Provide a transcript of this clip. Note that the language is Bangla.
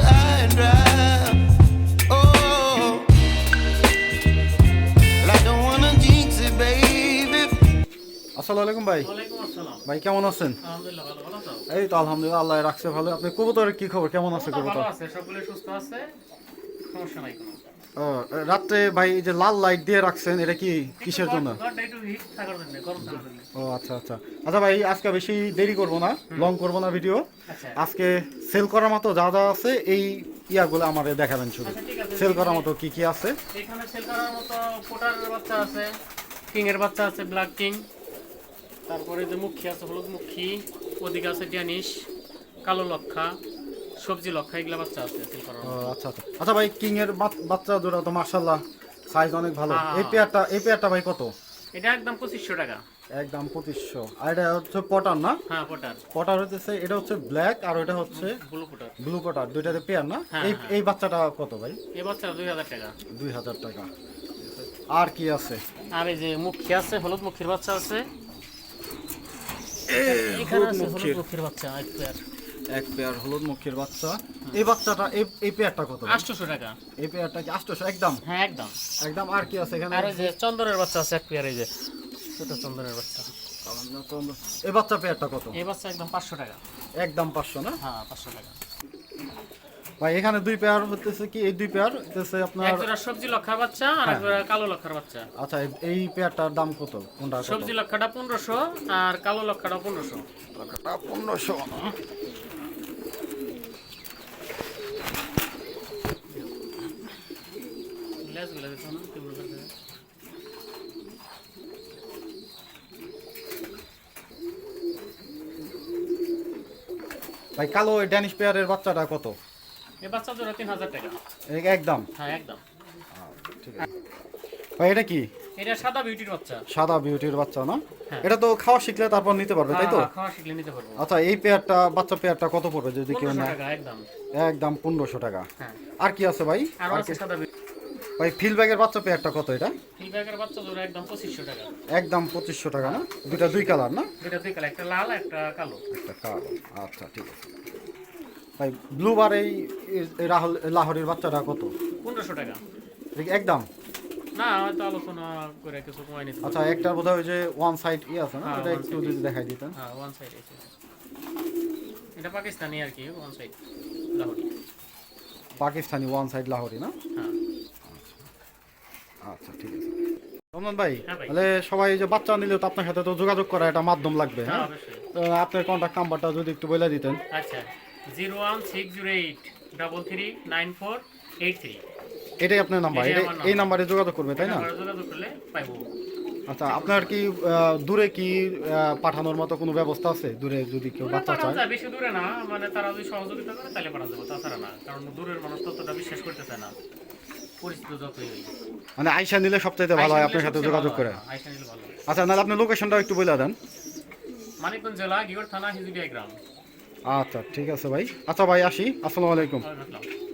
high and dry. Oh, well, I don't wanna jinx it, baby. আসসালামু আলাইকুম ভাই। ওয়ালাইকুম আসসালাম। ভাই কেমন আছেন? আলহামদুলিল্লাহ ভালো, ভালো আছো? এই তো আলহামদুলিল্লাহ, আল্লাহ রাখছে ভালো। আপনি কবুতরের কি খবর, কেমন আছে ভালো কবুতর? আছে, সবগুলো সুস্থ আছে, সমস্যা নাই কোনো। ও, রাত্রে ভাই এই যে লাল লাইট দিয়ে রাখছেন, এটা কি কিসের জন্য? ঘরটা একটু হিট থাকার জন্য, গরম থাকার জন্য। ও আচ্ছা আচ্ছা আচ্ছা ভাই, আজকে বেশি দেরি করব না, লং করব না ভিডিও। আচ্ছা আজকে সেল করার মতো যা যা আছে এই ইয়াগুলো আমারে দেখাবেন শুধু। আচ্ছা, ঠিক আছে। সেল করার মতো কি কি আছে? এখানে সেল করার মতো পোটার বাচ্চা আছে, কিং এর বাচ্চা আছে, ব্ল্যাক কিং, তারপরে যে মুখী আছে, হলুদ মুখী, ওদিকে আছে ড্যানিশ, কালো লক্ষা, সবজি লক্ষা, এগুলা বাচ্চা আছে সেল করার ও মতো। আচ্ছা আচ্ছা আচ্ছা ভাই, কিং এর বাচ্চা দুটো তো মাশাআল্লাহ সাইজ অনেক ভালো। হ্যাঁ, এই পেয়ারটা ভাই কত? এটা একদম 2500 টাকা। একদম 2500। আর এটা হচ্ছে পটার না? হ্যাঁ পোটার, পটার হচ্ছে, এটা হচ্ছে ব্ল্যাক আর ওটা হচ্ছে ব্লু পোটার। ব্লু পটার, দুইটাতে পেয়ার না? হ্যাঁ, এই হ্যাঁ। এই বাচ্চাটা কত ভাই? এই বাচ্চা 2000 টাকা। 2000 টাকা। আর কি আছে? আর এই যে মুখী আছে, হলুদ মুখীর বাচ্চা আছে, এখানে হলুদ আছে মুখীর। হলুদ মুখীর বাচ্চা এক পেয়ার, এক পেয়ার হলুদ মুখের বাচ্চা। এই বাচ্চাটা এই পেয়ারটা কত ভাই? 800 টাকা। এই পেয়ারটা কি 800 একদম? হ্যাঁ একদম। একদম। আর কি আছে এখানে? আর ওই যে চন্দনের বাচ্চা আছে এক পেয়ার, এই যে ছোট চন্দনের বাচ্চা, এই বাচ্চা পেয়ারটা কত? এই বাচ্চা একদম 500 টাকা। একদম 500 না? হ্যাঁ 500 টাকা। ভাই এখানে দুই পেয়ার হতেছে কি, এই দুই পেয়ার হতেছে আপনার? এক জোড়া সবজি লক্ষার বাচ্চা আর এক জোড়া কালো লক্ষার বাচ্চা। আচ্ছা, এই পেয়ারটার দাম কত? কোনটা কত? সবজি লক্ষাটা 1500 আর কালো লক্ষাটা 1500। টাকাটা 1500। লেজগুলো দেখো না কেমন লাগে। ভাই কালো ওই ড্যানিশ পেয়ারের বাচ্চাটা কত? এই বাচ্চা জোড়া 3000 টাকা। একদম? হ্যাঁ একদম। ঠিক আছে ভাই, এটা কি? এটা সাদা বিউটির বাচ্চা। সাদা বিউটির বাচ্চা না? হ্যাঁ। এটা তো খাওয়া শিখলে তারপর নিতে পারবে, তাই তো? হ্যাঁ, খাওয়া শিখলে নিতে পারবো। আচ্ছা, এই পেয়ারটা, বাচ্চা পেয়ারটা কত পড়বে যদি কেউ 1500 নেয়? টাকা একদম। একদম 1500 টাকা। হ্যাঁ। আর কি আছে ভাই? আর আর আছে কি? সাদা বিউটি। ভাই ফিল ব্যাগের বাচ্চা পেয়ারটা কত এটা? ফিলব্যাগের বাচ্চা জোড়া একদম 2500 টাকা। একদম 2500 টাকা না? দুইটা দুই কালার না? এটা দুই কালার, একটা লাল একটা কালো। একটা কালো। আচ্ছা ঠিক আছে ভাই। ব্লু বার এই লাহোরের বাচ্চাটা কত? 1500 টাকা। এটা কি একদম? না হয়তো আলোচনা করে কিছু কমাই নিতে আচ্ছা, একটা বোধহয় ওই যে ওয়ান সাইড আছে না, হ্যাঁ, এটা one একটু side যদি দেখাই দিতেন। হ্যাঁ ওয়ান সাইড আছে, এটা পাকিস্তানি আর কি, one side Lahori. Pakistani one side Lahori না? হ্যাঁ আচ্ছা ঠিক আছে রমজান ভাই। হ্যাঁ ভাই। তাহলে সবাই যে বাচ্চা নিলেও তো আপনার সাথে তো যোগাযোগ করা একটা মাধ্যম লাগবে, হ্যাঁ হ্যাঁ? অবশ্যই। তো আপনার কন্ট্যাক্ট নাম্বারটা যদি একটু বলে দিতেন। আচ্ছা 01608 339483। এটাই আপনার নাম্বার? এটাই আমার এই নাম্বার। নাম্বারে যোগাযোগ করবে, তাই না? নাম্বারে যোগাযোগ করলে পাইবো। আচ্ছা, আপনার কি দূরে কি পাঠানোর মতো কোনো ব্যবস্থা আছে? দূরে যদি কেউ দূরে বাচ্চা পাঠানো চায়? যায়, বেশি দূরে না, মানে তারা যদি সহযোগিতা করে তাহলে পাঠানো যাবে, তাছাড়া না, কারণ দূরের মানুষ ততটা বিশ্বাস করতেছে না, পরিচিত যতই হই। মানে আইসা নিলে সবচাইতে ভালো হয় আপনার সাথে যোগাযোগ করে। আইসা নিলে ভালো হয়। আচ্ছা, নাহলে আপনার লোকেশনটাও একটু বলে দেন। মানিকগঞ্জ জেলা, গিগর থানা, হিজুলিয়া গ্রাম। আচ্ছা ঠিক আছে ভাই। আচ্ছা ভাই, আসি। আসসালামু আলাইকুম। ওয়ালাইকুম আসসালাম।